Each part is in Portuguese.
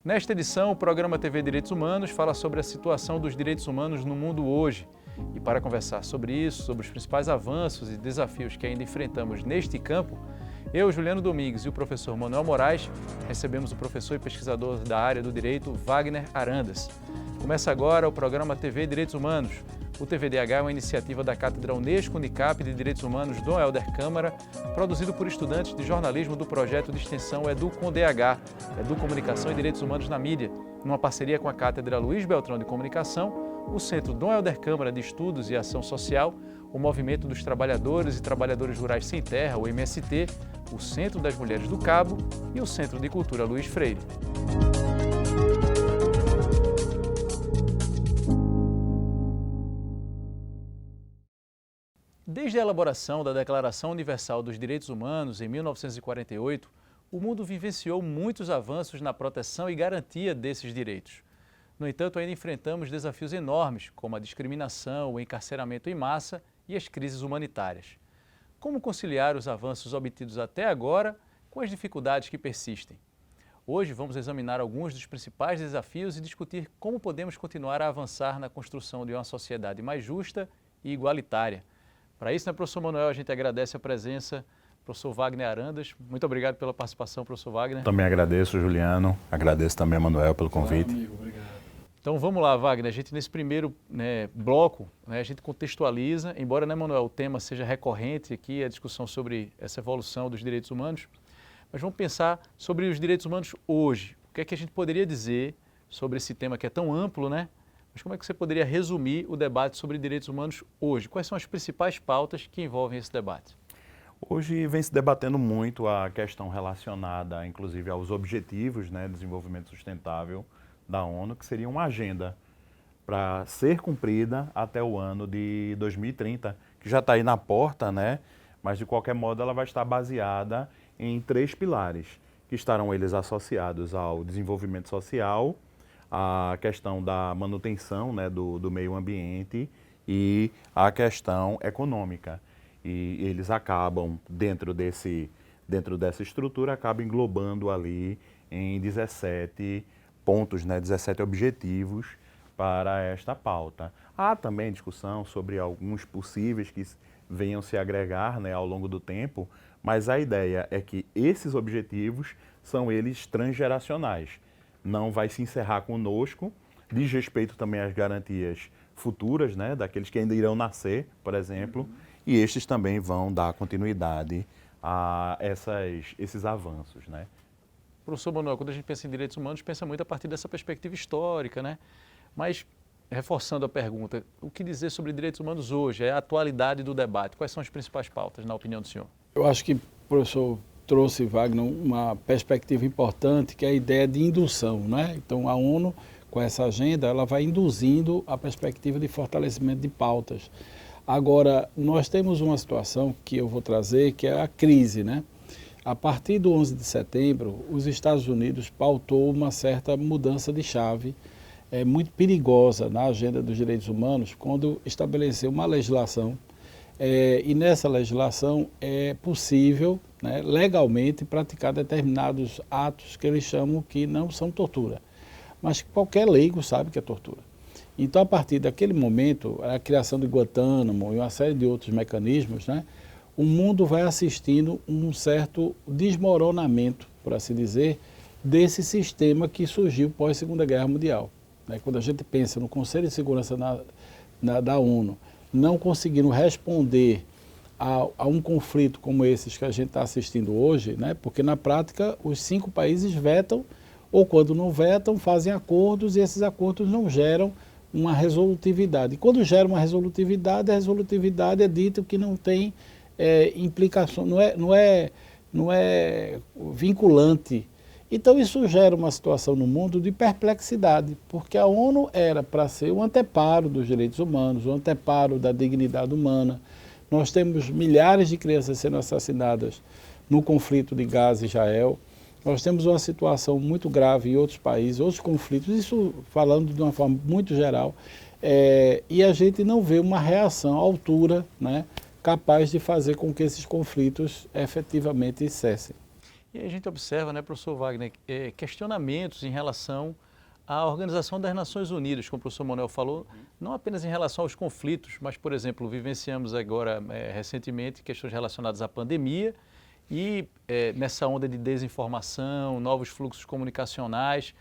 Nesta edição, o programa TV Direitos Humanos fala sobre a situação dos direitos humanos no mundo hoje. E para conversar sobre isso, sobre os principais avanços e desafios que ainda enfrentamos neste campo, eu, Juliano Domingues, e o professor Manuel Moraes recebemos o professor e pesquisador da área do direito, Wagner Arandas. Começa agora o programa TV Direitos Humanos. O TVDH é uma iniciativa da Cátedra Unesco Unicap de Direitos Humanos Dom Helder Câmara, produzido por estudantes de jornalismo do projeto de extensão EduComDH, Educomunicação e Direitos Humanos na Mídia, numa parceria com a Cátedra Luiz Beltrão de Comunicação, o Centro Dom Helder Câmara de Estudos e Ação Social, o Movimento dos Trabalhadores e Trabalhadoras Rurais Sem Terra, o MST, o Centro das Mulheres do Cabo e o Centro de Cultura Luiz Freire. Desde a elaboração da Declaração Universal dos Direitos Humanos, em 1948, o mundo vivenciou muitos avanços na proteção e garantia desses direitos. No entanto, ainda enfrentamos desafios enormes, como a discriminação, o encarceramento em massa e as crises humanitárias. Como conciliar os avanços obtidos até agora com as dificuldades que persistem? Hoje vamos examinar alguns dos principais desafios e discutir como podemos continuar a avançar na construção de uma sociedade mais justa e igualitária. Para isso, professor Manuel, a gente agradece a presença do professor Wagner Arandas. Muito obrigado pela participação, professor Wagner. Também agradeço, Juliano. Agradeço também a Manuel pelo convite. Amigo, obrigado. Então vamos lá, Wagner. A gente nesse primeiro bloco, a gente contextualiza, embora, Manuel, o tema seja recorrente aqui, a discussão sobre essa evolução dos direitos humanos, mas vamos pensar sobre os direitos humanos hoje. O que é que a gente poderia dizer sobre esse tema que é tão amplo, né? Mas como é que você poderia resumir o debate sobre direitos humanos hoje? Quais são as principais pautas que envolvem esse debate? Hoje vem se debatendo muito a questão relacionada, inclusive, aos objetivos de desenvolvimento sustentável da ONU, que seria uma agenda para ser cumprida até o ano de 2030, que já está aí na porta, mas de qualquer modo ela vai estar baseada em 3 pilares, que estarão eles associados ao desenvolvimento social, a questão da manutenção do meio ambiente e a questão econômica. E eles acabam, dentro dessa estrutura, acabam englobando ali em 17 pontos, 17 objetivos para esta pauta. Há também discussão sobre alguns possíveis que venham se agregar ao longo do tempo, mas a ideia é que esses objetivos são eles transgeracionais. Não vai se encerrar conosco, diz respeito também às garantias futuras, daqueles que ainda irão nascer, por exemplo, e estes também vão dar continuidade a esses avanços. Professor Manuel, quando a gente pensa em direitos humanos, pensa muito a partir dessa perspectiva histórica, Mas, reforçando a pergunta, o que dizer sobre direitos humanos hoje? É a atualidade do debate. Quais são as principais pautas, na opinião do senhor? Eu acho que o professor trouxe, Wagner, uma perspectiva importante, que é a ideia de indução, Então, a ONU, com essa agenda, ela vai induzindo a perspectiva de fortalecimento de pautas. Agora, nós temos uma situação que eu vou trazer, que é a crise, A partir do 11 de setembro, os Estados Unidos pautou uma certa mudança de chave, muito perigosa na agenda dos direitos humanos, quando estabeleceu uma legislação, e nessa legislação é possível, legalmente, praticar determinados atos que eles chamam que não são tortura, mas que qualquer leigo sabe que é tortura. Então, a partir daquele momento, a criação de Guantánamo e uma série de outros mecanismos, o mundo vai assistindo um certo desmoronamento, por assim dizer, desse sistema que surgiu pós-Segunda Guerra Mundial. Quando a gente pensa no Conselho de Segurança da ONU, não conseguindo responder a um conflito como esses que a gente está assistindo hoje, porque na prática os 5 países vetam, ou quando não vetam, fazem acordos e esses acordos não geram uma resolutividade. E quando gera uma resolutividade, a resolutividade é dito que não tem implicação, não é vinculante. Então isso gera uma situação no mundo de perplexidade, porque a ONU era para ser o anteparo dos direitos humanos, o anteparo da dignidade humana. Nós temos milhares de crianças sendo assassinadas no conflito de Gaza e Israel. Nós temos uma situação muito grave em outros países, outros conflitos, isso falando de uma forma muito geral, e a gente não vê uma reação à altura, capaz de fazer com que esses conflitos efetivamente cessem. E a gente observa, né, professor Wagner, questionamentos em relação à Organização das Nações Unidas, como o professor Manuel falou, não apenas em relação aos conflitos, mas, por exemplo, vivenciamos agora recentemente questões relacionadas à pandemia e nessa onda de desinformação, novos fluxos comunicacionais,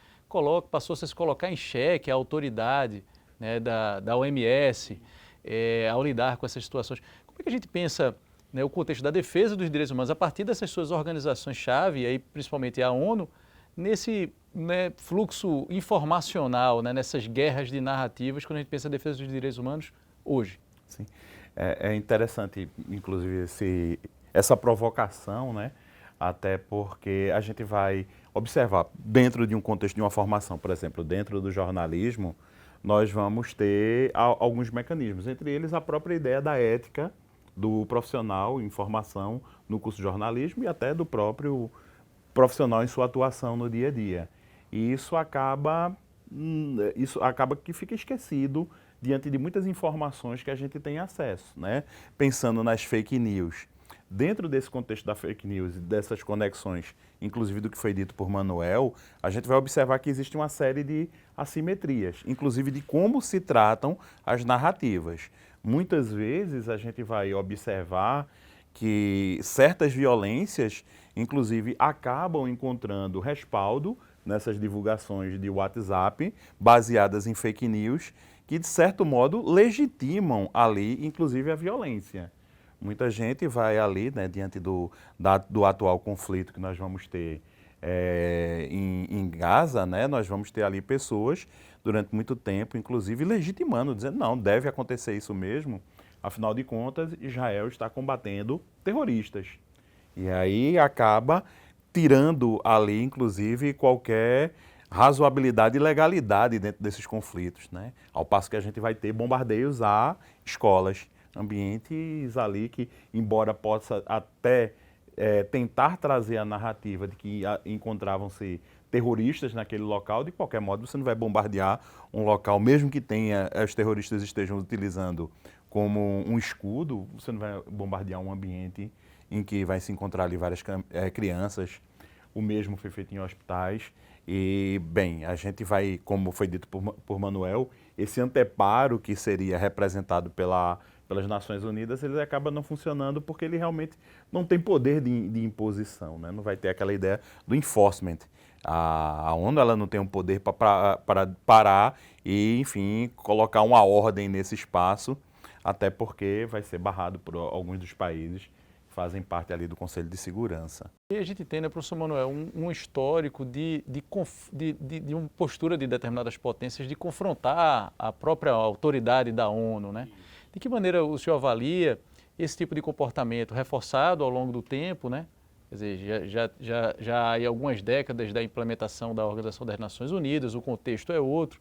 passou-se a se colocar em xeque a autoridade, né, da OMS ao lidar com essas situações. Como é que a gente pensa, né, o contexto da defesa dos direitos humanos a partir dessas suas organizações-chave, e aí principalmente a ONU, nesse, né, fluxo informacional, né, nessas guerras de narrativas, quando a gente pensa a defesa dos direitos humanos hoje? Sim, é interessante, inclusive, essa provocação, né? Até porque a gente vai observar, dentro de um contexto de uma formação, por exemplo, dentro do jornalismo, nós vamos ter alguns mecanismos, entre eles a própria ideia da ética do profissional em formação no curso de jornalismo e até do próprio profissional em sua atuação no dia a dia. E isso acaba que fica esquecido diante de muitas informações que a gente tem acesso, né? Pensando nas fake news. Dentro desse contexto da fake news e dessas conexões, inclusive do que foi dito por Manuel, a gente vai observar que existe uma série de assimetrias, inclusive de como se tratam as narrativas. Muitas vezes a gente vai observar que certas violências, inclusive, acabam encontrando respaldo nessas divulgações de WhatsApp, baseadas em fake news, que, de certo modo, legitimam ali, inclusive, a violência. Muita gente vai ali, né, diante do atual conflito que nós vamos ter em Gaza, né, nós vamos ter ali pessoas, durante muito tempo, inclusive, legitimando, dizendo, não, deve acontecer isso mesmo, afinal de contas, Israel está combatendo terroristas. E aí acaba tirando ali, inclusive, qualquer razoabilidade e legalidade dentro desses conflitos, né? Ao passo que a gente vai ter bombardeios a escolas, ambientes ali que, embora possa até tentar trazer a narrativa de que encontravam-se terroristas naquele local, de qualquer modo você não vai bombardear um local, mesmo que tenha, os terroristas estejam utilizando como um escudo, você não vai bombardear um ambiente em que vai se encontrar ali várias crianças. O mesmo foi feito em hospitais. E, bem, a gente vai, como foi dito por Manuel, esse anteparo que seria representado pelas Nações Unidas, ele acaba não funcionando porque ele realmente não tem poder de imposição, né? Não vai ter aquela ideia do enforcement. A ONU ela não tem um poder para parar e, enfim, colocar uma ordem nesse espaço, até porque vai ser barrado por alguns dos países que fazem parte ali do Conselho de Segurança. E a gente tem, né, professor Manuel, um histórico de uma postura de determinadas potências de confrontar a própria autoridade da ONU, né? De que maneira o senhor avalia esse tipo de comportamento reforçado ao longo do tempo, né? Quer dizer, já há algumas décadas da implementação da Organização das Nações Unidas, o contexto é outro,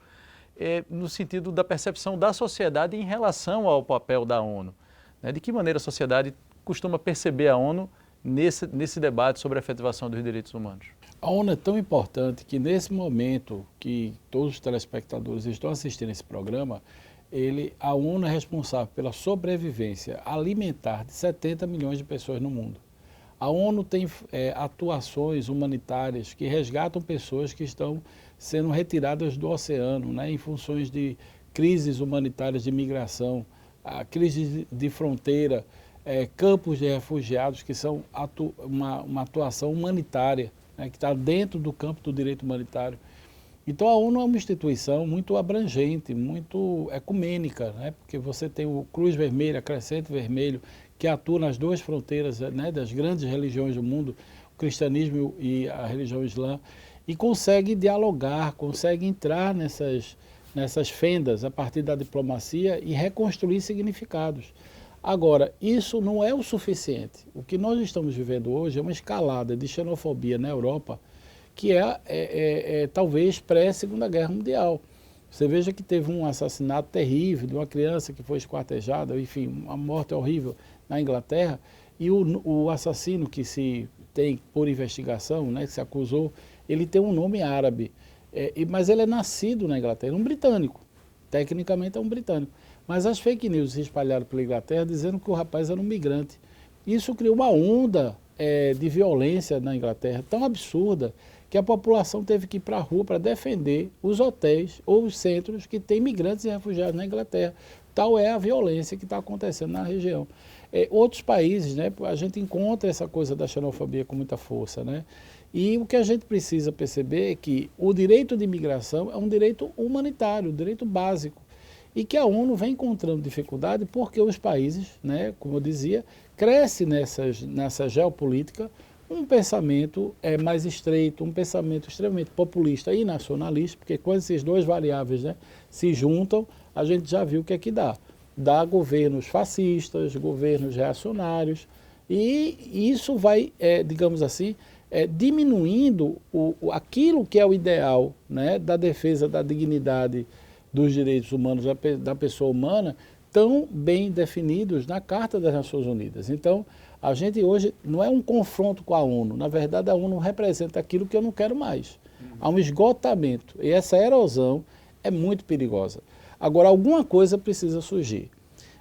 no sentido da percepção da sociedade em relação ao papel da ONU, né? De que maneira a sociedade costuma perceber a ONU nesse debate sobre a efetivação dos direitos humanos? A ONU é tão importante que nesse momento que todos os telespectadores estão assistindo esse programa, a ONU é responsável pela sobrevivência alimentar de 70 milhões de pessoas no mundo. A ONU tem atuações humanitárias que resgatam pessoas que estão sendo retiradas do oceano, né, em funções de crises humanitárias de migração, crises de fronteira, campos de refugiados, que são uma atuação humanitária, né, que está dentro do campo do direito humanitário. Então a ONU é uma instituição muito abrangente, muito ecumênica, né, porque você tem o Cruz Vermelha, Crescente Vermelho, que atua nas duas fronteiras, né, das grandes religiões do mundo, o cristianismo e a religião islã, e consegue dialogar, consegue entrar nessas fendas a partir da diplomacia e reconstruir significados. Agora, isso não é o suficiente. O que nós estamos vivendo hoje é uma escalada de xenofobia na Europa que talvez pré-Segunda Guerra Mundial. Você veja que teve um assassinato terrível de uma criança que foi esquartejada, enfim, uma morte horrível na Inglaterra, e o assassino que se tem por investigação, né, que se acusou, ele tem um nome árabe, mas ele é nascido na Inglaterra, um britânico, tecnicamente é um britânico. Mas as fake news se espalharam pela Inglaterra dizendo que o rapaz era um migrante. Isso criou uma onda de violência na Inglaterra tão absurda que a população teve que ir para a rua para defender os hotéis ou os centros que têm imigrantes e refugiados na Inglaterra. Tal é a violência que está acontecendo na região. Outros países, né, a gente encontra essa coisa da xenofobia com muita força, né? E o que a gente precisa perceber é que o direito de imigração é um direito humanitário, um direito básico, e que a ONU vem encontrando dificuldade porque os países, né, como eu dizia, cresce nessa geopolítica um pensamento mais estreito, um pensamento extremamente populista e nacionalista, porque quando essas duas variáveis, né, se juntam, a gente já viu o que é que dá. Dá governos fascistas, governos reacionários, e isso vai, digamos assim, diminuindo aquilo que é o ideal, né, da defesa da dignidade dos direitos humanos, da pessoa humana, tão bem definidos na Carta das Nações Unidas. Então, a gente hoje não é um confronto com a ONU, na verdade a ONU representa aquilo que eu não quero mais. Há um esgotamento, e essa erosão é muito perigosa. Agora, alguma coisa precisa surgir.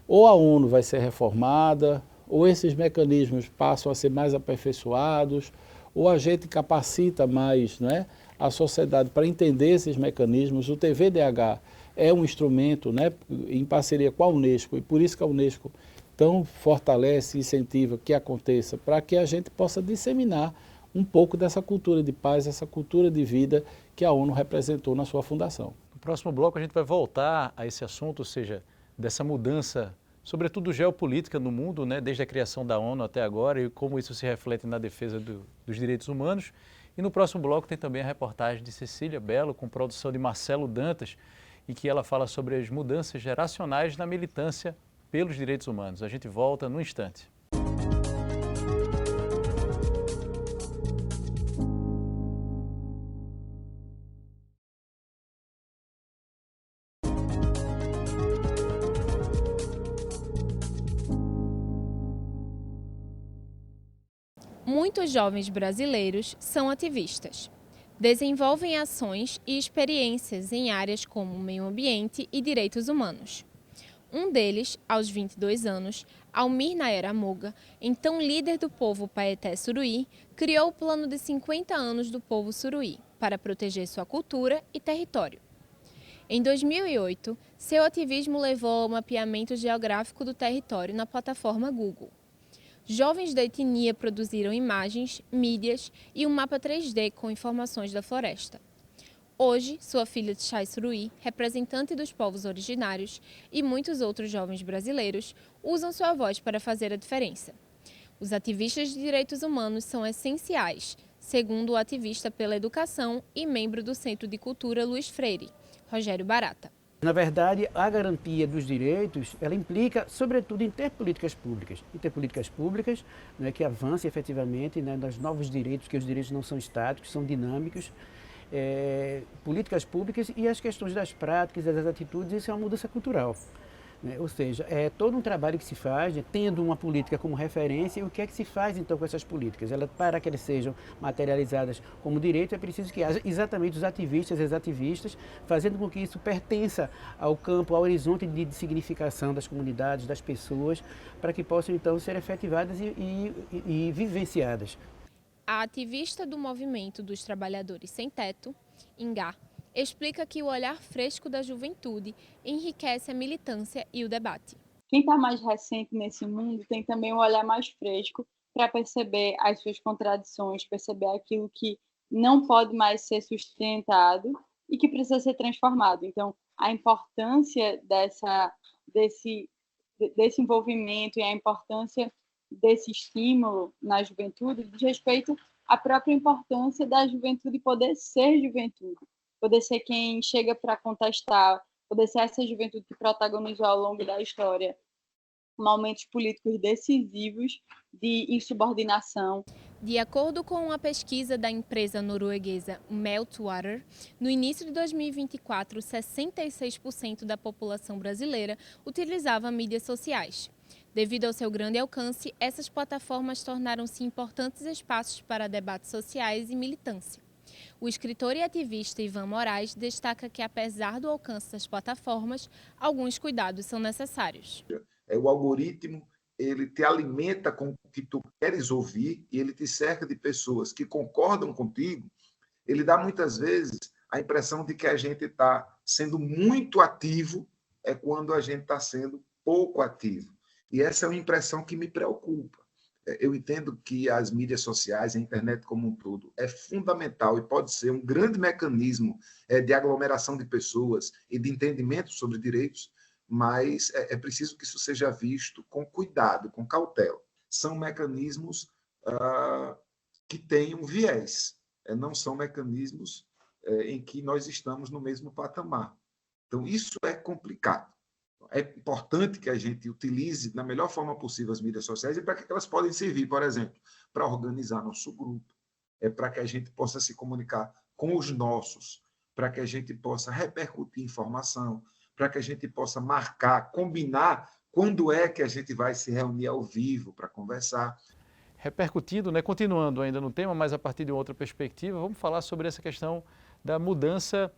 Ou a ONU vai ser reformada, ou esses mecanismos passam a ser mais aperfeiçoados, ou a gente capacita mais, né, a sociedade para entender esses mecanismos. O TVDH é um instrumento, né, em parceria com a Unesco, e por isso que a Unesco tão fortalece e incentiva que aconteça, para que a gente possa disseminar um pouco dessa cultura de paz, essa cultura de vida que a ONU representou na sua fundação. No próximo bloco a gente vai voltar a esse assunto, ou seja, dessa mudança, sobretudo geopolítica no mundo, né, desde a criação da ONU até agora, e como isso se reflete na defesa dos direitos humanos. E no próximo bloco tem também a reportagem de Cecília Belo, com produção de Marcelo Dantas, em que ela fala sobre as mudanças geracionais na militância pelos direitos humanos. A gente volta no instante. Muitos jovens brasileiros são ativistas. Desenvolvem ações e experiências em áreas como meio ambiente e direitos humanos. Um deles, aos 22 anos, Almir Nayara Moga, então líder do povo Paeté Suruí, criou o plano de 50 anos do povo Suruí para proteger sua cultura e território. Em 2008, seu ativismo levou ao mapeamento geográfico do território na plataforma Google. Jovens da etnia produziram imagens, mídias e um mapa 3D com informações da floresta. Hoje, sua filha Chay Suruí, representante dos povos originários, e muitos outros jovens brasileiros usam sua voz para fazer a diferença. Os ativistas de direitos humanos são essenciais, segundo o ativista pela educação e membro do Centro de Cultura Luiz Freire, Rogério Barata. Na verdade, a garantia dos direitos, ela implica, sobretudo, em ter políticas públicas. E ter políticas públicas, né, que avancem efetivamente, né, nos novos direitos, que os direitos não são estáticos, são dinâmicos. Políticas públicas e as questões das práticas, das atitudes, isso é uma mudança cultural. Né? Ou seja, é todo um trabalho que se faz, né, tendo uma política como referência, e o que é que se faz então com essas políticas? Para que elas sejam materializadas como direito, é preciso que haja exatamente os ativistas e as ativistas, fazendo com que isso pertença ao campo, ao horizonte de significação das comunidades, das pessoas, para que possam então ser efetivadas e vivenciadas. A ativista do Movimento dos Trabalhadores Sem Teto, Ingá, explica que o olhar fresco da juventude enriquece a militância e o debate. Quem está mais recente nesse mundo tem também um olhar mais fresco para perceber as suas contradições, perceber aquilo que não pode mais ser sustentado e que precisa ser transformado. Então, a importância desse envolvimento e a importância desse estímulo na juventude diz respeito à própria importância da juventude poder ser juventude, poder ser quem chega para contestar, poder ser essa juventude que protagonizou ao longo da história momentos políticos decisivos de insubordinação. De acordo com uma pesquisa da empresa norueguesa Meltwater, no início de 2024, 66% da população brasileira utilizava mídias sociais. Devido ao seu grande alcance, essas plataformas tornaram-se importantes espaços para debates sociais e militância. O escritor e ativista Ivan Moraes destaca que, apesar do alcance das plataformas, alguns cuidados são necessários. O algoritmo ele te alimenta com o que tu queres ouvir e ele te cerca de pessoas que concordam contigo, ele dá muitas vezes a impressão de que a gente está sendo muito ativo quando a gente está sendo pouco ativo. E essa é uma impressão que me preocupa. Eu entendo que as mídias sociais, a internet como um todo, é fundamental e pode ser um grande mecanismo de aglomeração de pessoas e de entendimento sobre direitos, mas é preciso que isso seja visto com cuidado, com cautela. São mecanismos que têm um viés, não são mecanismos em que nós estamos no mesmo patamar. Então, isso é complicado. É importante que a gente utilize da melhor forma possível as mídias sociais e para que elas podem servir, por exemplo, para organizar nosso grupo, para que a gente possa se comunicar com os nossos, para que a gente possa repercutir informação, para que a gente possa marcar, combinar quando é que a gente vai se reunir ao vivo para conversar. Repercutindo, né, continuando ainda no tema, mas a partir de outra perspectiva, vamos falar sobre essa questão da mudança,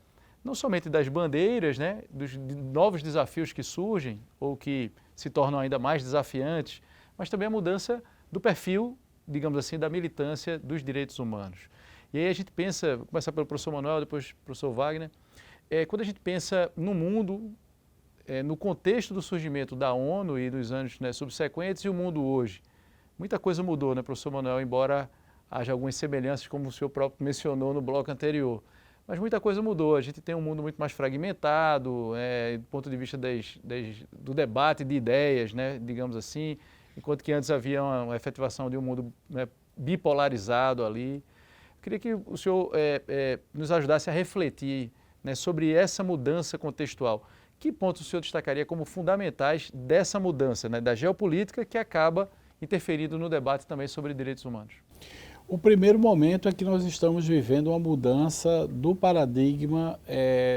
não somente das bandeiras, né, dos novos desafios que surgem ou que se tornam ainda mais desafiantes, mas também a mudança do perfil, digamos assim, da militância dos direitos humanos. E aí a gente pensa, vou começar pelo professor Manuel, depois professor Wagner, quando a gente pensa no mundo, no contexto do surgimento da ONU e dos anos, né, subsequentes e o mundo hoje, muita coisa mudou, né, professor Manuel, embora haja algumas semelhanças, como o senhor próprio mencionou no bloco anterior. Mas muita coisa mudou, a gente tem um mundo muito mais fragmentado, do ponto de vista do debate de ideias, né, digamos assim, enquanto que antes havia uma efetivação de um mundo, né, bipolarizado ali. Eu queria que o senhor nos ajudasse a refletir, né, sobre essa mudança contextual. Que pontos o senhor destacaria como fundamentais dessa mudança, né, da geopolítica que acaba interferindo no debate também sobre direitos humanos? O primeiro momento é que nós estamos vivendo uma mudança do paradigma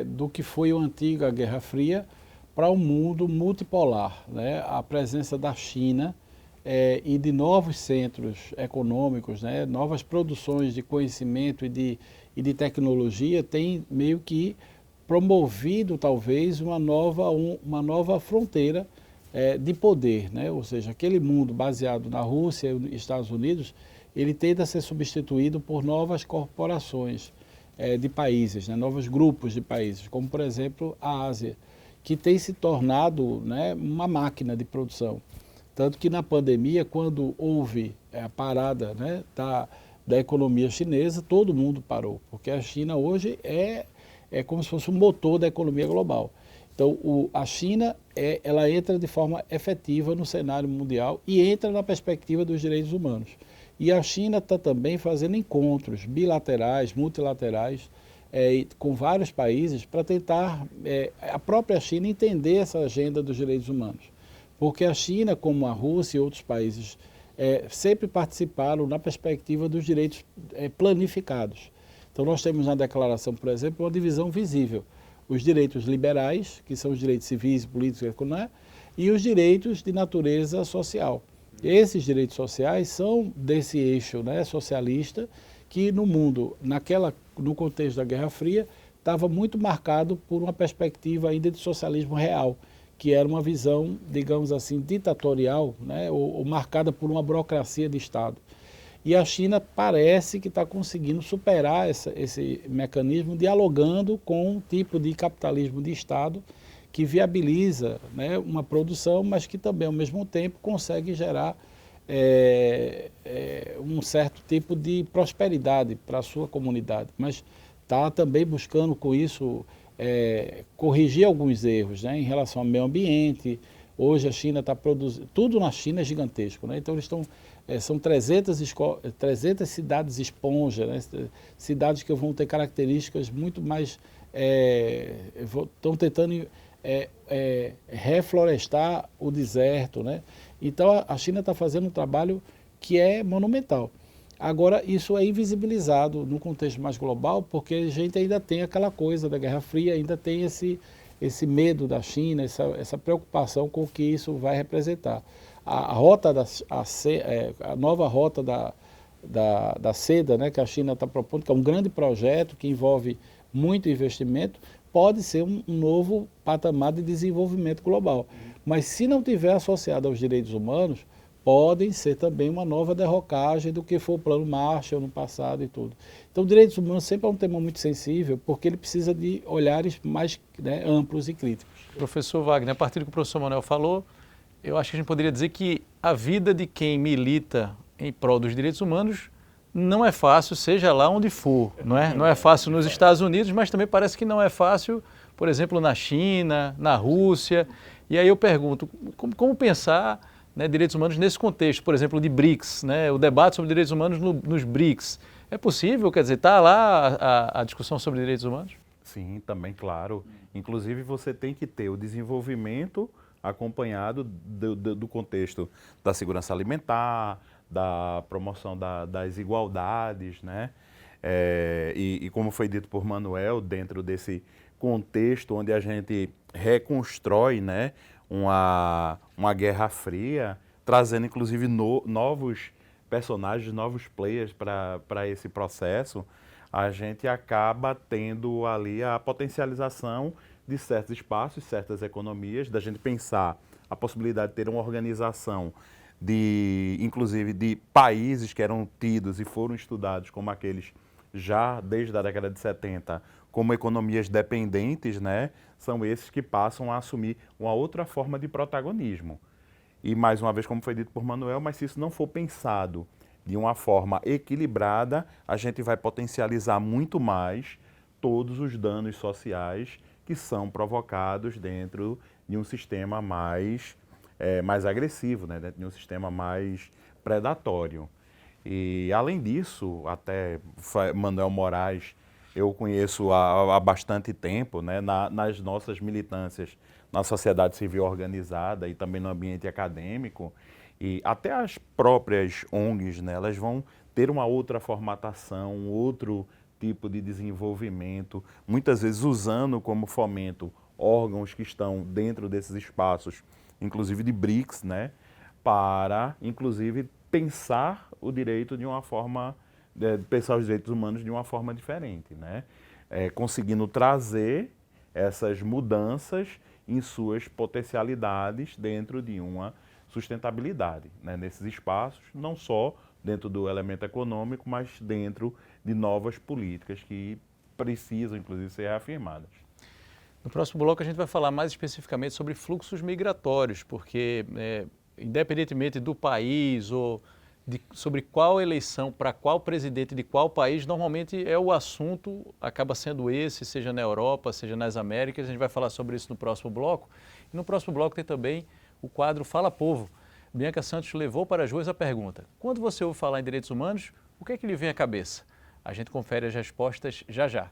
do que foi o antigo a Guerra Fria para um mundo multipolar, né? A presença da China e de novos centros econômicos, né? Novas produções de conhecimento e de tecnologia tem meio que promovido talvez uma nova fronteira de poder, né? Ou seja, aquele mundo baseado na Rússia e Estados Unidos, ele tende a ser substituído por novas corporações de países, né, novos grupos de países, como por exemplo a Ásia, que tem se tornado, né, uma máquina de produção. Tanto que na pandemia, quando houve a parada, né, da economia chinesa, todo mundo parou, porque a China hoje é como se fosse um motor da economia global. Então, a China, ela entra de forma efetiva no cenário mundial e entra na perspectiva dos direitos humanos. E a China está também fazendo encontros bilaterais, multilaterais, com vários países para tentar, a própria China, entender essa agenda dos direitos humanos. Porque a China, como a Rússia e outros países, sempre participaram na perspectiva dos direitos planificados. Então nós temos na declaração, por exemplo, uma divisão visível. Os direitos liberais, que são os direitos civis, políticos e econômicos, e os direitos de natureza social. Esses direitos sociais são desse eixo, né, socialista, que no mundo, no contexto da Guerra Fria, estava muito marcado por uma perspectiva ainda de socialismo real, que era uma visão, digamos assim, ditatorial, né, ou marcada por uma burocracia de Estado. E a China parece que está conseguindo superar esse mecanismo, dialogando com um tipo de capitalismo de Estado que viabiliza, né, uma produção, mas que também, ao mesmo tempo, consegue gerar um certo tipo de prosperidade para a sua comunidade. Mas está também buscando, com isso, corrigir alguns erros, né, em relação ao meio ambiente. Hoje a China está produzindo... Tudo na China é gigantesco, né? Então eles estão... são 300 cidades esponja, né? Cidades que vão ter características muito mais... estão tentando reflorestar o deserto, né? Então a China está fazendo um trabalho que é monumental. Agora isso é invisibilizado no contexto mais global, porque a gente ainda tem aquela coisa da Guerra Fria, ainda tem esse medo da China, essa preocupação com o que isso vai representar. A nova rota da seda, né, que a China está propondo, que é um grande projeto que envolve muito investimento, pode ser um novo patamar de desenvolvimento global. mas se não tiver associado aos direitos humanos, podem ser também uma nova derrocagem do que foi o Plano Marshall no passado e tudo. Então, direitos humanos sempre é um tema muito sensível, porque ele precisa de olhares mais, né, amplos e críticos. Professor Wagner, a partir do que o professor Manuel falou, eu acho que a gente poderia dizer que a vida de quem milita em prol dos direitos humanos não é fácil, seja lá onde for, não é? Não é fácil nos Estados Unidos, mas também parece que não é fácil, por exemplo, na China, na Rússia. E aí eu pergunto, como pensar, né, direitos humanos nesse contexto, por exemplo, de BRICS, né, o debate sobre direitos humanos nos BRICS. É possível, quer dizer, está lá a discussão sobre direitos humanos? Sim, também, claro. Inclusive, você tem que ter o desenvolvimento acompanhado do contexto da segurança alimentar, da promoção das igualdades, né? E como foi dito por Manuel, dentro desse contexto onde a gente reconstrói, né, uma Guerra Fria, trazendo inclusive novos personagens, novos players para esse processo, a gente acaba tendo ali a potencialização de certos espaços, certas economias, da gente pensar a possibilidade de ter uma organização inclusive de países que eram tidos e foram estudados como aqueles já desde a década de 70 como economias dependentes, né? São esses que passam a assumir uma outra forma de protagonismo. E mais uma vez, como foi dito por Manuel, mas se isso não for pensado de uma forma equilibrada, a gente vai potencializar muito mais todos os danos sociais que são provocados dentro de um sistema mais agressivo, né? Dentro de um sistema mais predatório. E, além disso, até Manuel Moraes, eu conheço há bastante tempo, né? Nas nossas militâncias na sociedade civil organizada e também no ambiente acadêmico, e até as próprias ONGs, né? Elas vão ter uma outra formatação, um outro tipo de desenvolvimento, muitas vezes usando como fomento órgãos que estão dentro desses espaços, inclusive de BRICS, né? Para, inclusive, pensar o direito de uma forma, pensar os direitos humanos de uma forma diferente, né? Conseguindo trazer essas mudanças em suas potencialidades dentro de uma sustentabilidade, né? Nesses espaços, não só dentro do elemento econômico, mas dentro de novas políticas que precisam, inclusive, ser reafirmadas. No próximo bloco a gente vai falar mais especificamente sobre fluxos migratórios, porque independentemente do país ou sobre qual eleição para qual presidente de qual país, normalmente o assunto acaba sendo esse, seja na Europa, seja nas Américas. A gente vai falar sobre isso no próximo bloco. E no próximo bloco tem também o quadro Fala Povo. Bianca Santos levou para as ruas a pergunta: quando você ouve falar em direitos humanos, o que é que lhe vem à cabeça? A gente confere as respostas já já.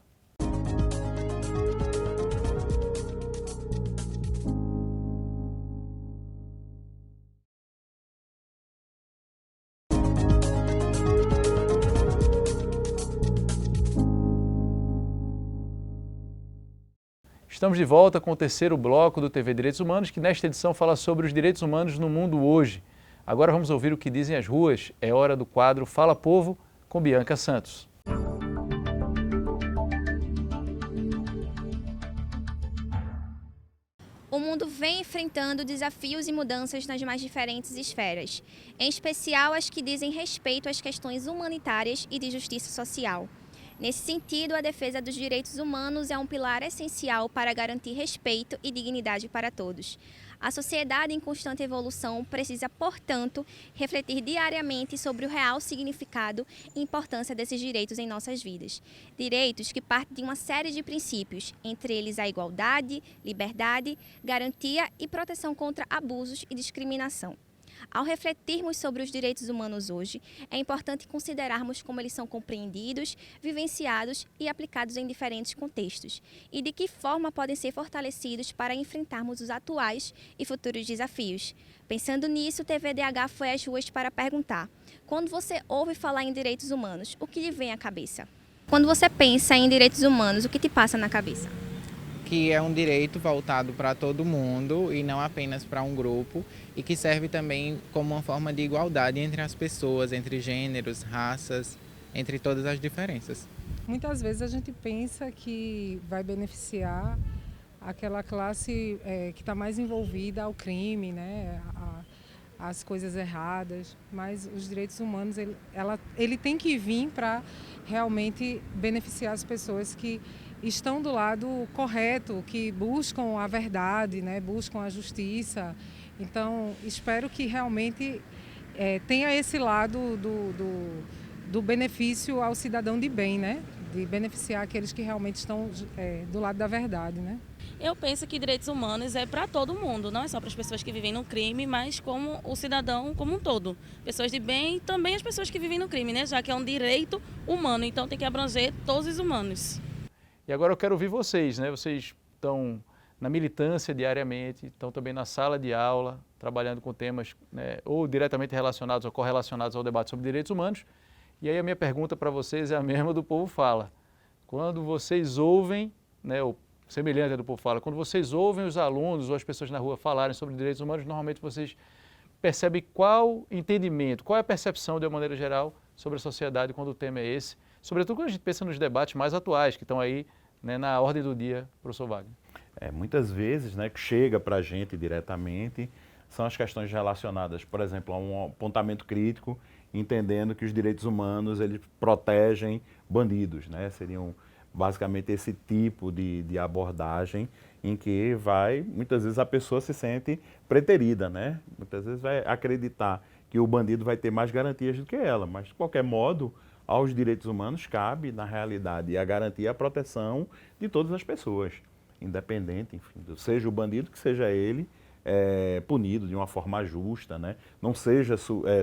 Estamos de volta com o terceiro bloco do TV Direitos Humanos, que nesta edição fala sobre os direitos humanos no mundo hoje. Agora vamos ouvir o que dizem as ruas. É hora do quadro Fala Povo, com Bianca Santos. O mundo vem enfrentando desafios e mudanças nas mais diferentes esferas, em especial as que dizem respeito às questões humanitárias e de justiça social. Nesse sentido, a defesa dos direitos humanos é um pilar essencial para garantir respeito e dignidade para todos. A sociedade em constante evolução precisa, portanto, refletir diariamente sobre o real significado e importância desses direitos em nossas vidas. Direitos que partem de uma série de princípios, entre eles a igualdade, liberdade, garantia e proteção contra abusos e discriminação. Ao refletirmos sobre os direitos humanos hoje, é importante considerarmos como eles são compreendidos, vivenciados e aplicados em diferentes contextos, e de que forma podem ser fortalecidos para enfrentarmos os atuais e futuros desafios. Pensando nisso, o TVDH foi às ruas para perguntar: quando você ouve falar em direitos humanos, o que lhe vem à cabeça? Quando você pensa em direitos humanos, o que te passa na cabeça? Que é um direito voltado para todo mundo e não apenas para um grupo, e que serve também como uma forma de igualdade entre as pessoas, entre gêneros, raças, entre todas as diferenças. Muitas vezes a gente pensa que vai beneficiar aquela classe que está mais envolvida ao crime, né, às coisas erradas, mas os direitos humanos ele tem que vir para realmente beneficiar as pessoas que estão do lado correto, que buscam a verdade, né, buscam a justiça. Então, espero que realmente tenha esse lado do benefício ao cidadão de bem, né? De beneficiar aqueles que realmente estão do lado da verdade, né? Eu penso que direitos humanos é para todo mundo, não é só para as pessoas que vivem no crime, mas como o cidadão como um todo. Pessoas de bem e também as pessoas que vivem no crime, né? Já que é um direito humano, então tem que abranger todos os humanos. E agora eu quero ouvir vocês, né? Vocês estão na militância diariamente, estão também na sala de aula, trabalhando com temas, né, ou diretamente relacionados ou correlacionados ao debate sobre direitos humanos. E aí a minha pergunta para vocês é a mesma do Povo Fala. Quando vocês ouvem, né, o semelhante do Povo Fala, quando vocês ouvem os alunos ou as pessoas na rua falarem sobre direitos humanos, normalmente vocês percebem qual entendimento, qual é a percepção de uma maneira geral sobre a sociedade quando o tema é esse, sobretudo quando a gente pensa nos debates mais atuais que estão aí, né, na ordem do dia, professor Wagner. Muitas vezes, né, que chega para a gente diretamente, são as questões relacionadas, por exemplo, a um apontamento crítico, entendendo que os direitos humanos eles protegem bandidos, né? Seriam basicamente esse tipo de abordagem em que muitas vezes a pessoa se sente preterida, né? Muitas vezes vai acreditar que o bandido vai ter mais garantias do que ela, mas de qualquer modo, aos direitos humanos cabe, na realidade, a garantia e a proteção de todas as pessoas, independente, enfim, seja o bandido, que seja ele punido de uma forma justa, né? Não seja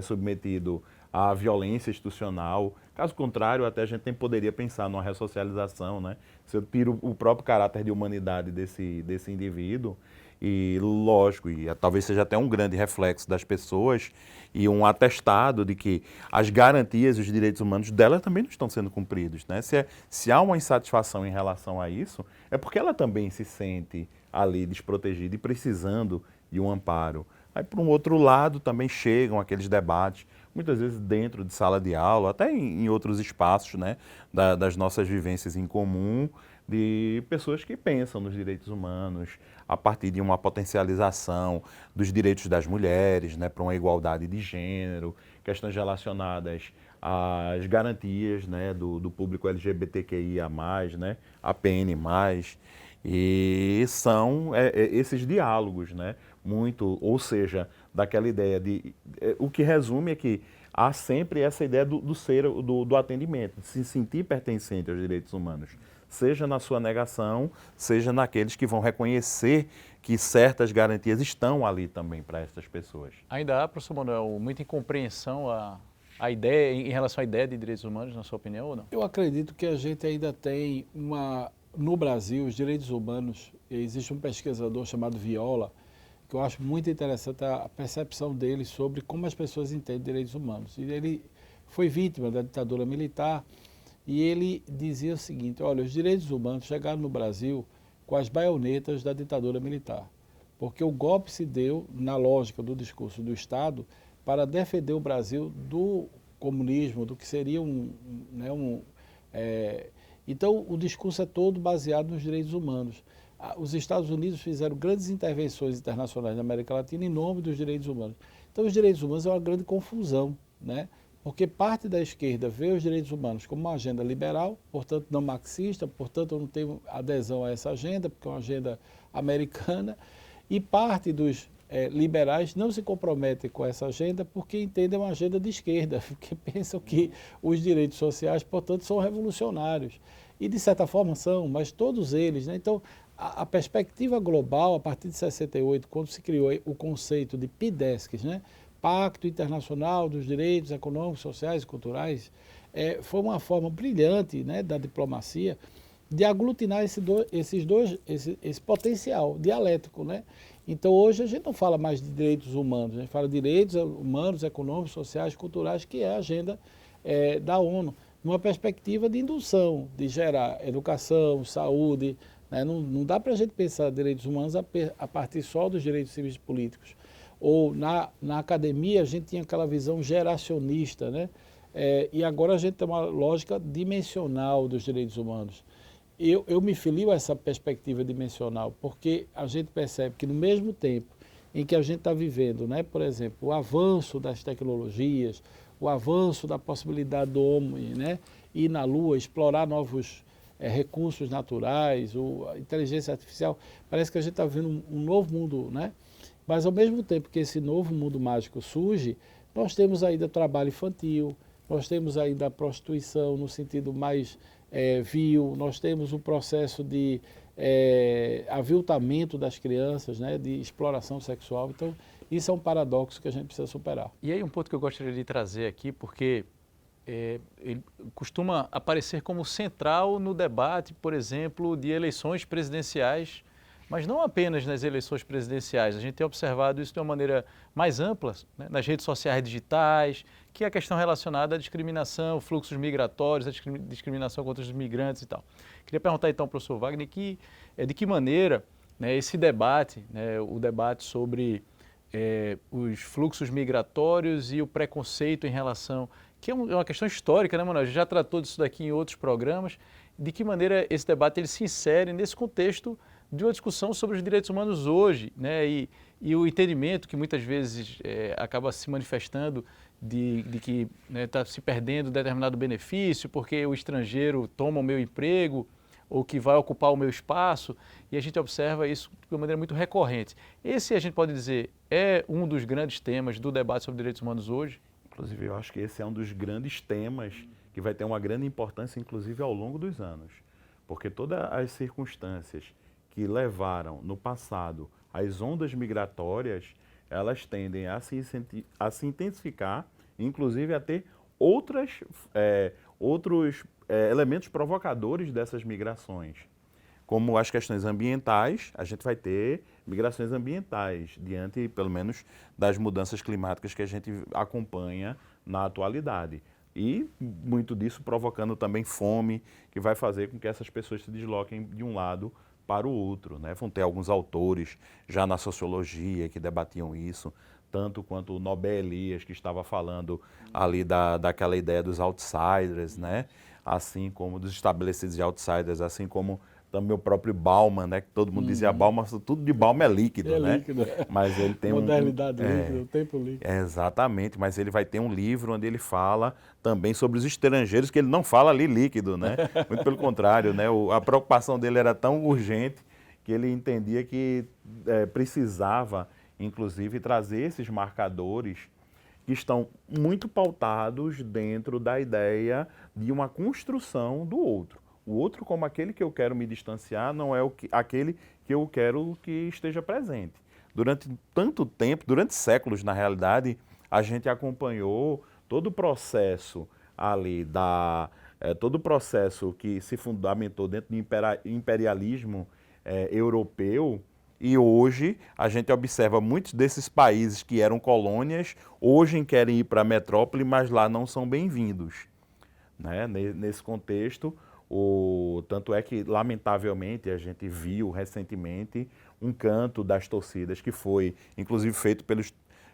submetido à violência institucional. Caso contrário, até a gente nem poderia pensar numa ressocialização, né? Se eu tiro o próprio caráter de humanidade desse indivíduo, e lógico, talvez seja até um grande reflexo das pessoas e um atestado de que as garantias e os direitos humanos dela também não estão sendo cumpridos, né? Se há uma insatisfação em relação a isso, é porque ela também se sente ali desprotegida e precisando de um amparo. Aí, por um outro lado, também chegam aqueles debates, muitas vezes dentro de sala de aula, até em outros espaços, né, das nossas vivências em comum, de pessoas que pensam nos direitos humanos a partir de uma potencialização dos direitos das mulheres, né, para uma igualdade de gênero, questões relacionadas às garantias, né, do público LGBTQIA+, né, APN+, e são esses diálogos, né, ou seja, daquela ideia o que resume é que há sempre essa ideia do atendimento, de se sentir pertencente aos direitos humanos, seja na sua negação, seja naqueles que vão reconhecer que certas garantias estão ali também para essas pessoas. Ainda há, professor Manuel, muita incompreensão a ideia, em relação à ideia de direitos humanos, na sua opinião, ou não? Eu acredito que a gente ainda tem no Brasil, os direitos humanos, existe um pesquisador chamado Viola, que eu acho muito interessante a percepção dele sobre como as pessoas entendem direitos humanos. E ele foi vítima da ditadura militar e ele dizia o seguinte: olha, os direitos humanos chegaram no Brasil com as baionetas da ditadura militar, porque o golpe se deu na lógica do discurso do Estado para defender o Brasil do comunismo, do que seria então o discurso é todo baseado nos direitos humanos. Os Estados Unidos fizeram grandes intervenções internacionais na América Latina em nome dos direitos humanos. Então, os direitos humanos é uma grande confusão, né? Porque parte da esquerda vê os direitos humanos como uma agenda liberal, portanto não marxista, portanto eu não tenho adesão a essa agenda, porque é uma agenda americana, e parte dos liberais não se comprometem com essa agenda porque entendem uma agenda de esquerda, porque pensam que os direitos sociais, portanto, são revolucionários. E de certa forma são, mas todos eles, né? Então, a perspectiva global, a partir de 68, quando se criou o conceito de PIDESCs, né? Pacto Internacional dos Direitos Econômicos, Sociais e Culturais, foi uma forma brilhante, né, da diplomacia de aglutinar esse potencial dialético, né? Então, hoje a gente não fala mais de direitos humanos, a gente fala de direitos humanos, econômicos, sociais, culturais, que é a agenda da ONU, numa perspectiva de indução, de gerar educação, saúde, né? Não dá para a gente pensar direitos humanos a partir só dos direitos civis e políticos. Ou na academia a gente tinha aquela visão geracionista, né? E agora a gente tem uma lógica dimensional dos direitos humanos. eu me filio a essa perspectiva dimensional, porque a gente percebe que no mesmo tempo em que a gente está vivendo, né, por exemplo, o avanço das tecnologias, o avanço da possibilidade do homem, né, ir na Lua, explorar novos recursos naturais, a inteligência artificial, parece que a gente está vivendo um novo mundo, né? Mas ao mesmo tempo que esse novo mundo mágico surge, nós temos ainda trabalho infantil, nós temos ainda a prostituição no sentido mais vil, nós temos o processo de aviltamento das crianças, né, de exploração sexual. Então, isso é um paradoxo que a gente precisa superar. E aí um ponto que eu gostaria de trazer aqui, porque ele costuma aparecer como central no debate, por exemplo, de eleições presidenciais, mas não apenas nas eleições presidenciais. A gente tem observado isso de uma maneira mais ampla, né, nas redes sociais digitais, que é a questão relacionada à discriminação, fluxos migratórios, à discriminação contra os migrantes e tal. Queria perguntar então ao professor Wagner de que maneira, né, esse debate, né, o debate sobre os fluxos migratórios e o preconceito em relação, que é uma questão histórica, né, Manuel? A gente já tratou disso daqui em outros programas, de que maneira esse debate ele se insere nesse contexto de uma discussão sobre os direitos humanos hoje, né, e o entendimento que muitas vezes acaba se manifestando de que está se perdendo determinado benefício porque o estrangeiro toma o meu emprego ou que vai ocupar o meu espaço, e a gente observa isso de uma maneira muito recorrente. Esse, a gente pode dizer, é um dos grandes temas do debate sobre direitos humanos hoje? Inclusive, eu acho que esse é um dos grandes temas que vai ter uma grande importância, inclusive, ao longo dos anos. Porque todas as circunstâncias que levaram, no passado, as ondas migratórias, elas tendem a se intensificar, inclusive a ter outros elementos provocadores dessas migrações. Como as questões ambientais, a gente vai ter migrações ambientais, diante, pelo menos, das mudanças climáticas que a gente acompanha na atualidade. E muito disso provocando também fome, que vai fazer com que essas pessoas se desloquem de um lado para o outro, né? Vão ter alguns autores já na sociologia que debatiam isso, tanto quanto o Nobel Elias, que estava falando ali daquela ideia dos outsiders, né? Assim como dos estabelecidos de outsiders, assim como também o próprio Bauman, né? Que todo mundo dizia Bauman, tudo de Bauman é líquido, né? Líquido. Mas ele tem modernidade líquida, o tempo líquido. Exatamente, mas ele vai ter um livro onde ele fala também sobre os estrangeiros, que ele não fala ali líquido, né? Muito pelo contrário, né? A preocupação dele era tão urgente que ele entendia que precisava, inclusive, trazer esses marcadores que estão muito pautados dentro da ideia de uma construção do outro. O outro como aquele que eu quero me distanciar não é aquele que eu quero que esteja presente. Durante tanto tempo, durante séculos, na realidade, a gente acompanhou todo o processo ali todo o processo que se fundamentou dentro do imperialismo europeu, e hoje a gente observa muitos desses países que eram colônias, hoje querem ir para a metrópole, mas lá não são bem-vindos, né? Nesse contexto, tanto é que, lamentavelmente, a gente viu recentemente um canto das torcidas que foi, inclusive, feito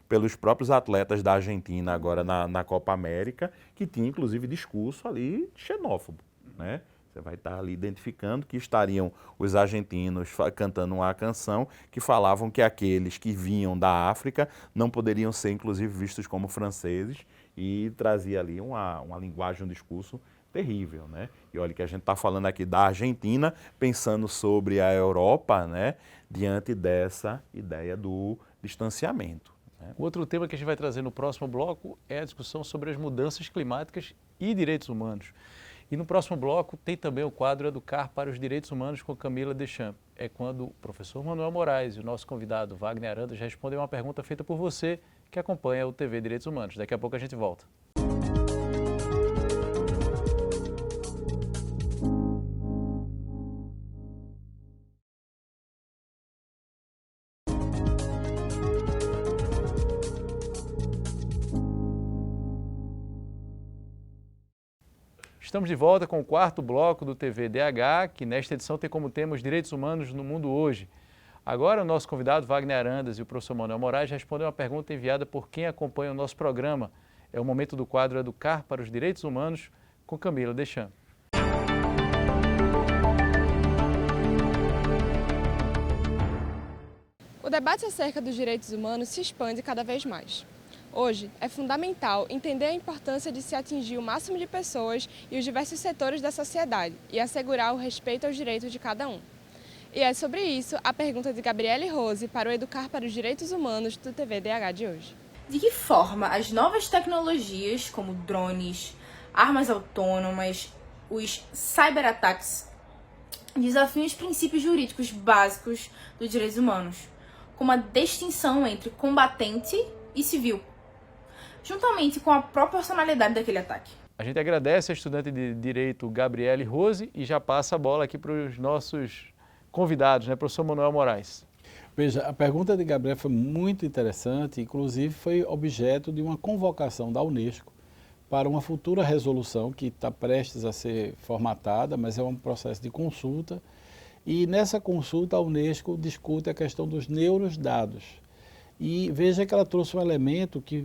pelos próprios atletas da Argentina agora na Copa América, que tinha, inclusive, discurso ali xenófobo, né? Você vai estar ali identificando que estariam os argentinos cantando uma canção que falavam que aqueles que vinham da África não poderiam ser, inclusive, vistos como franceses, e trazia ali uma linguagem, um discurso terrível, né? E olha que a gente está falando aqui da Argentina, pensando sobre a Europa, né? Diante dessa ideia do distanciamento, né? Outro tema que a gente vai trazer no próximo bloco é a discussão sobre as mudanças climáticas e direitos humanos. E no próximo bloco tem também o quadro Educar para os Direitos Humanos com Camila Deschamps. É quando o professor Manuel Moraes e o nosso convidado Wagner Arandas respondem uma pergunta feita por você que acompanha o TV Direitos Humanos. Daqui a pouco a gente volta. Estamos de volta com o quarto bloco do TVDH, que nesta edição tem como tema os direitos humanos no mundo hoje. Agora o nosso convidado Wagner Arandas e o professor Manuel Moraes respondem uma pergunta enviada por quem acompanha o nosso programa. É o momento do quadro Educar para os Direitos Humanos com Camila Deschamps. debate acerca dos direitos humanos se expande cada vez mais. Hoje, é fundamental entender a importância de se atingir o máximo de pessoas e os diversos setores da sociedade e assegurar o respeito aos direitos de cada um. E é sobre isso a pergunta de Gabriele Rose para o Educar para os Direitos Humanos do TVDH de hoje. De que forma as novas tecnologias, como drones, armas autônomas, os cyberataques, desafiam os princípios jurídicos básicos dos direitos humanos, como a distinção entre combatente e civil, juntamente com a proporcionalidade daquele ataque. A gente agradece a estudante de Direito Gabriele Rose e já passa a bola aqui para os nossos convidados, né, professor Manuel Moraes. Veja, a pergunta de Gabriel foi muito interessante, inclusive foi objeto de uma convocação da Unesco para uma futura resolução que está prestes a ser formatada, mas é um processo de consulta. E nessa consulta a Unesco discute a questão dos neurodados. E veja que ela trouxe um elemento que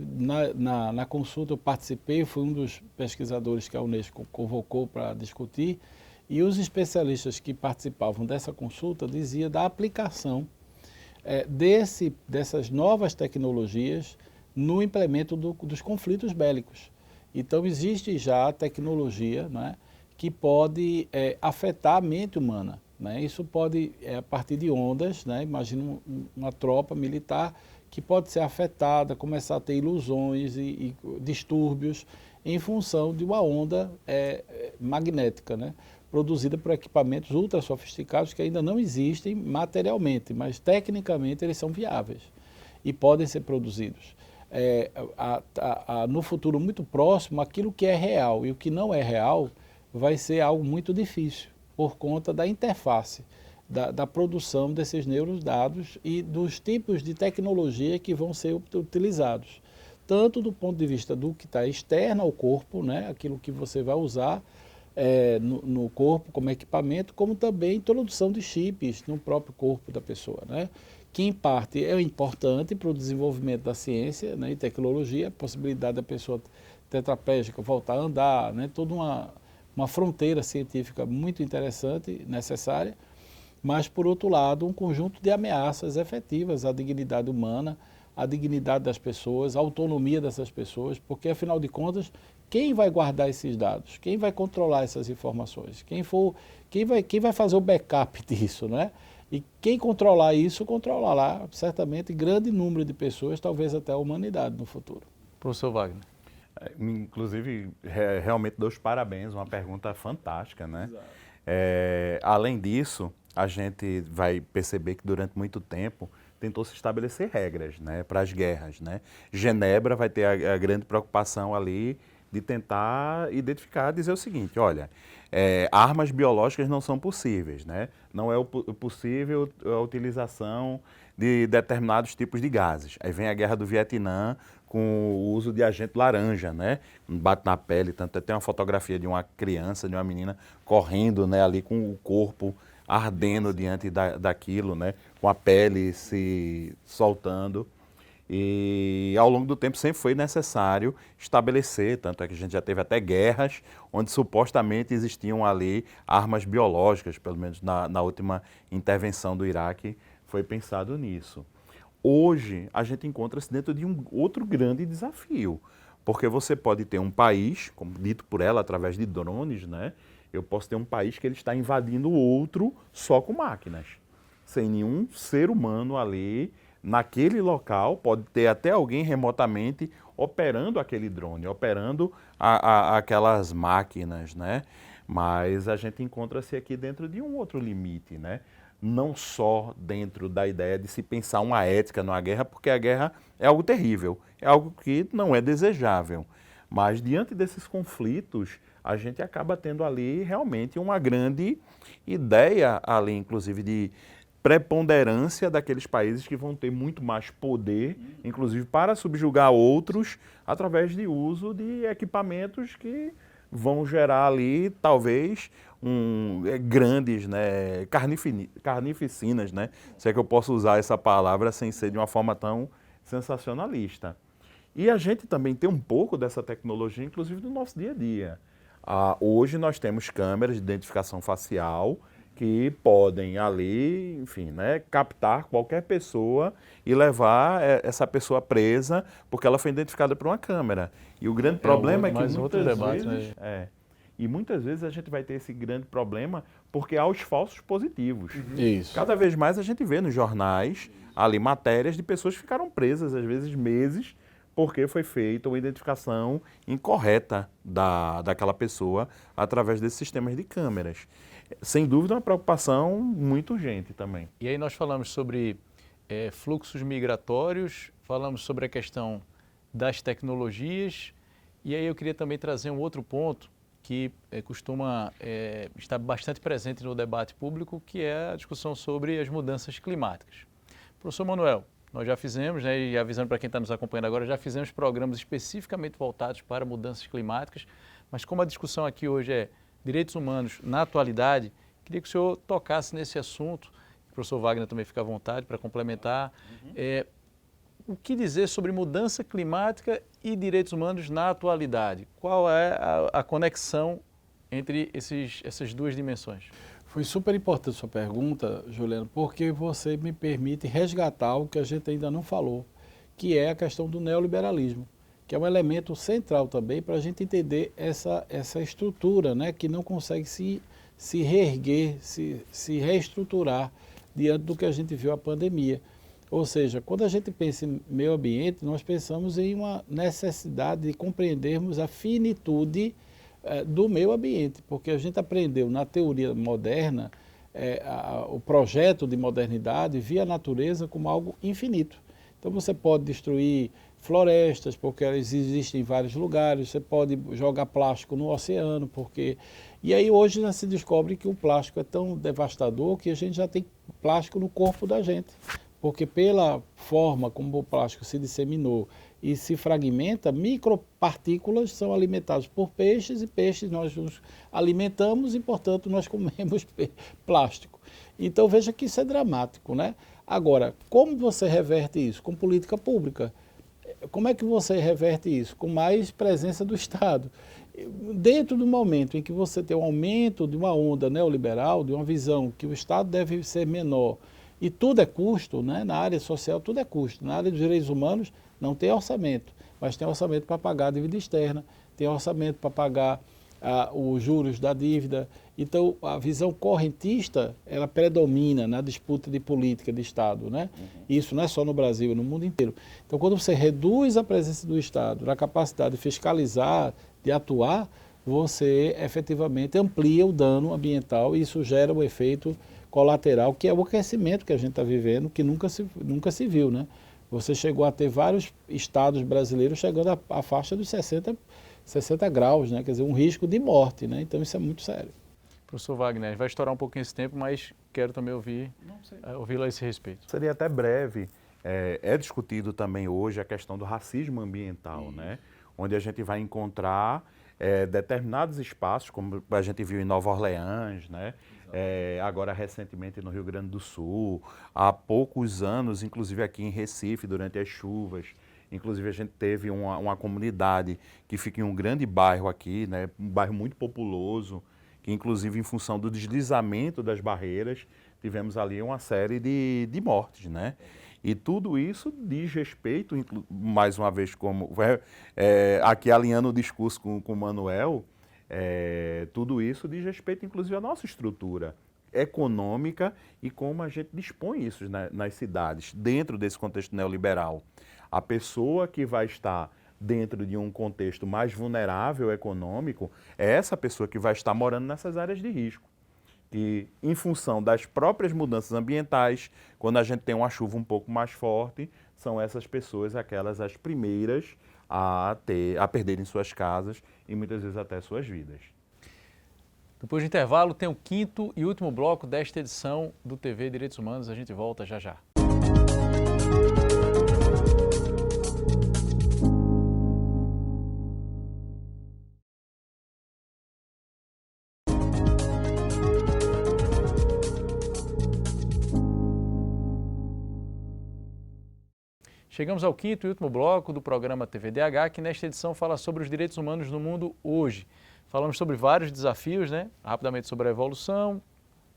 na consulta eu participei, fui um dos pesquisadores que a Unesco convocou para discutir, e os especialistas que participavam dessa consulta diziam da aplicação dessas novas tecnologias no implemento dos conflitos bélicos. Então, existe já a tecnologia, né, que pode afetar a mente humana. Né? Isso pode, a partir de ondas, né? Imagina uma tropa militar que pode ser afetada, começar a ter ilusões e distúrbios em função de uma onda magnética, né? Produzida por equipamentos ultra sofisticados que ainda não existem materialmente, mas tecnicamente eles são viáveis e podem ser produzidos. No futuro muito próximo, aquilo que é real e o que não é real vai ser algo muito difícil por conta da interface, da produção desses neurodados e dos tipos de tecnologia que vão ser utilizados, tanto do ponto de vista do que está externo ao corpo, né, aquilo que você vai usar no corpo como equipamento, como também a introdução de chips no próprio corpo da pessoa, né? Que em parte é importante para o desenvolvimento da ciência, né, e tecnologia, a possibilidade da pessoa tetraplégica voltar a andar, né, toda uma fronteira científica muito interessante, necessária, mas, por outro lado, um conjunto de ameaças efetivas à dignidade humana, à dignidade das pessoas, à autonomia dessas pessoas, porque, afinal de contas, quem vai guardar esses dados? Quem vai controlar essas informações? Quem vai fazer o backup disso, né? E quem controlar isso, controlará certamente grande número de pessoas, talvez até a humanidade no futuro. Professor Wagner. Inclusive, realmente dou os parabéns, uma pergunta fantástica, né? Além disso, a gente vai perceber que durante muito tempo tentou se estabelecer regras, né, para as guerras, né? Genebra vai ter a grande preocupação ali de tentar identificar, dizer o seguinte, olha, armas biológicas não são possíveis, né? Não é possível a utilização de determinados tipos de gases. Aí vem a guerra do Vietnã com o uso de agente laranja, né? Bate na pele, tanto tem uma fotografia de uma criança, de uma menina correndo, né, ali com o corpo ardendo diante daquilo, né, com a pele se soltando. E ao longo do tempo sempre foi necessário estabelecer, tanto é que a gente já teve até guerras onde supostamente existiam ali armas biológicas, pelo menos na última intervenção do Iraque foi pensado nisso. Hoje a gente encontra-se dentro de um outro grande desafio, porque você pode ter um país, como dito por ela, através de drones, né? Eu posso ter um país que ele está invadindo o outro só com máquinas, sem nenhum ser humano ali. Naquele local, pode ter até alguém remotamente operando aquele drone, operando aquelas máquinas, né? Mas a gente encontra-se aqui dentro de um outro limite, né? Não só dentro da ideia de se pensar uma ética numa guerra, porque a guerra é algo terrível, é algo que não é desejável. Mas diante desses conflitos, a gente acaba tendo ali realmente uma grande ideia ali, inclusive, de preponderância daqueles países que vão ter muito mais poder, inclusive para subjugar outros, através de uso de equipamentos que vão gerar ali, talvez, grandes, né, carnificinas, né, se é que eu posso usar essa palavra sem ser de uma forma tão sensacionalista. E a gente também tem um pouco dessa tecnologia, inclusive, no nosso dia a dia. Hoje nós temos câmeras de identificação facial que podem ali, enfim, né, captar qualquer pessoa e levar essa pessoa presa porque ela foi identificada por uma câmera. E o grande problema é que muitas vezes a gente vai ter esse grande problema porque há os falsos positivos. Isso. Cada vez mais a gente vê nos jornais ali matérias de pessoas que ficaram presas, às vezes meses, porque foi feita uma identificação incorreta daquela pessoa através desses sistemas de câmeras. Sem dúvida, uma preocupação muito urgente também. E aí nós falamos sobre fluxos migratórios, falamos sobre a questão das tecnologias, e aí eu queria também trazer um outro ponto que costuma estar bastante presente no debate público, que é a discussão sobre as mudanças climáticas. Professor Manuel, nós já fizemos, né, e avisando para quem está nos acompanhando agora, já fizemos programas especificamente voltados para mudanças climáticas, mas como a discussão aqui hoje é direitos humanos na atualidade, queria que o senhor tocasse nesse assunto, o professor Wagner também fica à vontade para complementar. O que dizer sobre mudança climática e direitos humanos na atualidade? Qual é a conexão entre essas duas dimensões? Foi super importante a sua pergunta, Juliano, porque você me permite resgatar o que a gente ainda não falou, que é a questão do neoliberalismo, que é um elemento central também para a gente entender essa estrutura, né, que não consegue se reerguer, se reestruturar diante do que a gente viu a pandemia. Ou seja, quando a gente pensa em meio ambiente, nós pensamos em uma necessidade de compreendermos a finitude do meio ambiente, porque a gente aprendeu na teoria moderna o projeto de modernidade via a natureza como algo infinito. Então você pode destruir florestas, porque elas existem em vários lugares, você pode jogar plástico no oceano, porque... E aí hoje já se descobre que o plástico é tão devastador que a gente já tem plástico no corpo da gente, porque pela forma como o plástico se disseminou e se fragmenta, micropartículas são alimentadas por peixes e peixes nós nos alimentamos e, portanto, nós comemos plástico. Então veja que isso é dramático, né? Agora, como você reverte isso? Com política pública. Como é que você reverte isso? Com mais presença do Estado. Dentro do momento em que você tem um aumento de uma onda neoliberal, de uma visão que o Estado deve ser menor, e tudo é custo, né? Na área social tudo é custo. Na área dos direitos humanos não tem orçamento, mas tem orçamento para pagar a dívida externa, tem orçamento para pagar os juros da dívida. Então, a visão correntista, ela predomina na disputa de política de Estado, né? Isso não é só no Brasil, é no mundo inteiro. Então, quando você reduz a presença do Estado, na capacidade de fiscalizar, de atuar, você efetivamente amplia o dano ambiental e isso gera um efeito colateral, que é o aquecimento que a gente está vivendo, que nunca se viu, né? Você chegou a ter vários estados brasileiros chegando à faixa dos 60 graus, né? Quer dizer, um risco de morte, né? Então isso é muito sério. Professor Wagner, vai estourar um pouquinho esse tempo, mas quero também ouvi-lo a esse respeito. Seria até breve. É discutido também hoje a questão do racismo ambiental, né? Onde a gente vai encontrar determinados espaços, como a gente viu em Nova Orleans, né? Agora recentemente no Rio Grande do Sul, há poucos anos, inclusive aqui em Recife, durante as chuvas, inclusive a gente teve uma comunidade que fica em um grande bairro aqui, né? Um bairro muito populoso, que inclusive em função do deslizamento das barreiras, tivemos ali uma série de mortes, né? E tudo isso diz respeito, mais uma vez, como aqui alinhando o discurso com o Manuel, tudo isso diz respeito, inclusive, à nossa estrutura econômica e como a gente dispõe isso nas cidades, dentro desse contexto neoliberal. A pessoa que vai estar dentro de um contexto mais vulnerável econômico é essa pessoa que vai estar morando nessas áreas de risco. E, em função das próprias mudanças ambientais, quando a gente tem uma chuva um pouco mais forte, são essas pessoas aquelas as primeiras a perderem suas casas e muitas vezes até suas vidas. Depois do intervalo, tem o quinto e último bloco desta edição do TV Direitos Humanos. A gente volta já já. Chegamos ao quinto e último bloco do programa TVDH, que nesta edição fala sobre os direitos humanos no mundo hoje. Falamos sobre vários desafios, né? Rapidamente sobre a evolução,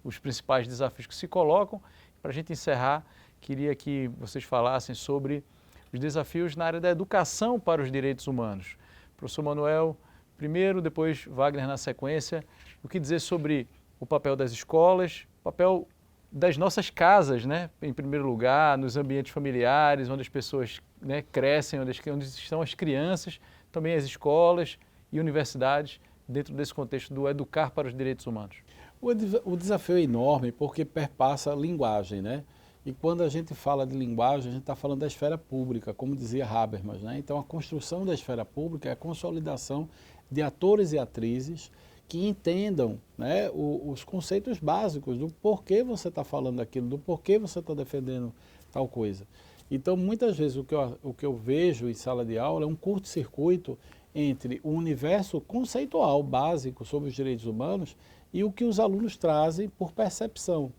os principais desafios que se colocam. Para a gente encerrar, queria que vocês falassem sobre os desafios na área da educação para os direitos humanos. Professor Manuel, primeiro, depois Wagner na sequência. O que dizer sobre o papel das escolas, o papel das nossas casas, né? Em primeiro lugar, nos ambientes familiares, onde as pessoas, né, crescem, onde estão as crianças, também as escolas e universidades, dentro desse contexto do educar para os direitos humanos. O desafio é enorme porque perpassa a linguagem, né? E quando a gente fala de linguagem, a gente está falando da esfera pública, como dizia Habermas, né? Então, a construção da esfera pública é a consolidação de atores e atrizes que entendam, né, os conceitos básicos do porquê você está falando aquilo, do porquê você está defendendo tal coisa. Então, muitas vezes, o que eu vejo em sala de aula é um curto-circuito entre o universo conceitual básico sobre os direitos humanos e o que os alunos trazem por percepção.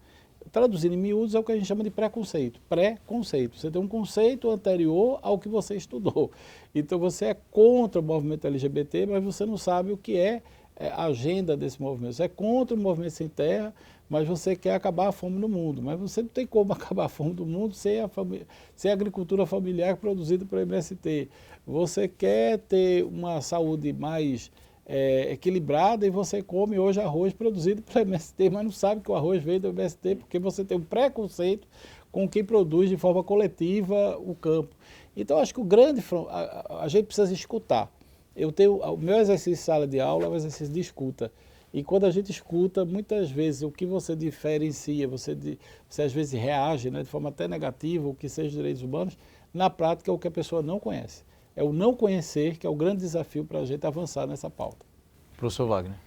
Traduzindo em miúdos, é o que a gente chama de preconceito. Pré-conceito. Você tem um conceito anterior ao que você estudou. Então, você é contra o movimento LGBT, mas você não sabe o que é a agenda desse movimento. Você é contra o movimento sem terra, mas você quer acabar a fome no mundo. Mas você não tem como acabar a fome do mundo sem a agricultura familiar produzida pelo MST. Você quer ter uma saúde mais equilibrada e você come hoje arroz produzido pelo MST, mas não sabe que o arroz veio do MST porque você tem um preconceito com quem produz de forma coletiva o campo. Então, acho que a gente precisa escutar. O meu exercício de sala de aula é um exercício de escuta. E quando a gente escuta, muitas vezes o que você diferencia, você às vezes reage, né, de forma até negativa, o que seja direitos humanos, na prática é o que a pessoa não conhece. É o não conhecer que é o grande desafio para a gente avançar nessa pauta. Professor Wagner.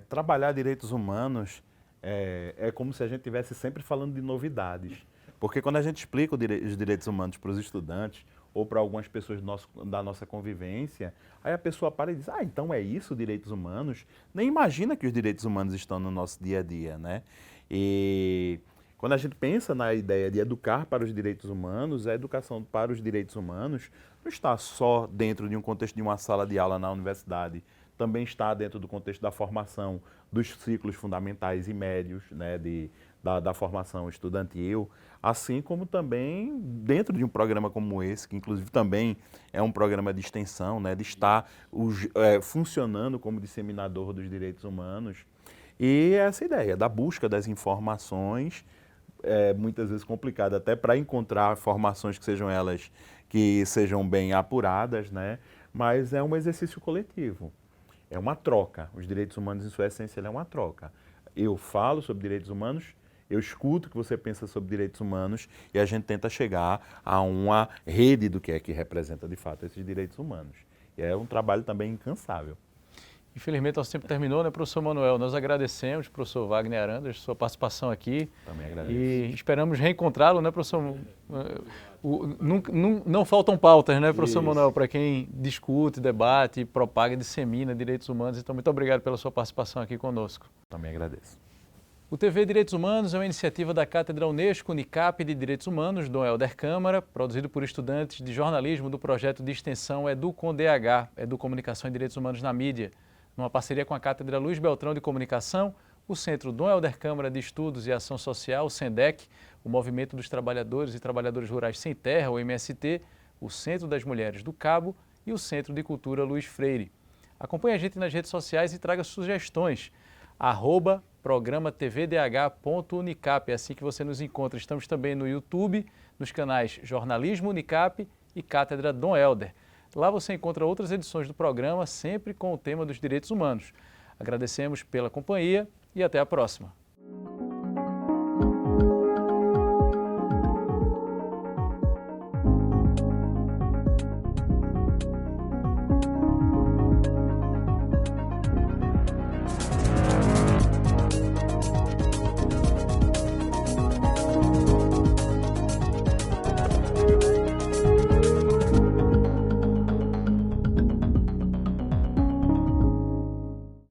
Trabalhar direitos humanos é como se a gente estivesse sempre falando de novidades. Porque quando a gente explica os direitos humanos para os estudantes ou para algumas pessoas da nossa convivência, aí a pessoa para e diz, então é isso, direitos humanos? Nem imagina que os direitos humanos estão no nosso dia a dia, né? E quando a gente pensa na ideia de educar para os direitos humanos, a educação para os direitos humanos não está só dentro de um contexto de uma sala de aula na universidade, também está dentro do contexto da formação dos ciclos fundamentais e médios, né, da formação estudantil, assim como também dentro de um programa como esse, que inclusive também é um programa de extensão, né, de estar funcionando como disseminador dos direitos humanos. E essa ideia da busca das informações é muitas vezes complicada até para encontrar informações que sejam bem apuradas, né? Mas é um exercício coletivo, é uma troca. Os direitos humanos, em sua essência, é uma troca. Eu falo sobre direitos humanos, eu escuto o que você pensa sobre direitos humanos e a gente tenta chegar a uma rede do que é que representa de fato esses direitos humanos. E é um trabalho também incansável. Infelizmente, nosso tempo terminou, né, professor Manuel? Nós agradecemos, professor Wagner Arandas, sua participação aqui. Também agradeço. E esperamos reencontrá-lo, né, professor? Não faltam pautas, né, professor Manuel, para quem discute, debate, propaga e dissemina direitos humanos. Então, muito obrigado pela sua participação aqui conosco. Também agradeço. O TV Direitos Humanos é uma iniciativa da Cátedra Unesco Unicap de Direitos Humanos, Dom Helder Câmara, produzido por estudantes de jornalismo do projeto de extensão EduComDH, Educomunicação e Direitos Humanos na Mídia, numa parceria com a Cátedra Luiz Beltrão de Comunicação, o Centro Dom Helder Câmara de Estudos e Ação Social, o SENDEC, o Movimento dos Trabalhadores e Trabalhadoras Rurais Sem Terra, o MST, o Centro das Mulheres do Cabo e o Centro de Cultura Luiz Freire. Acompanhe a gente nas redes sociais e traga sugestões. @programatvdh.unicap, é assim que você nos encontra. Estamos também no YouTube, nos canais Jornalismo Unicap e Cátedra Dom Helder. Lá você encontra outras edições do programa, sempre com o tema dos direitos humanos. Agradecemos pela companhia e até a próxima.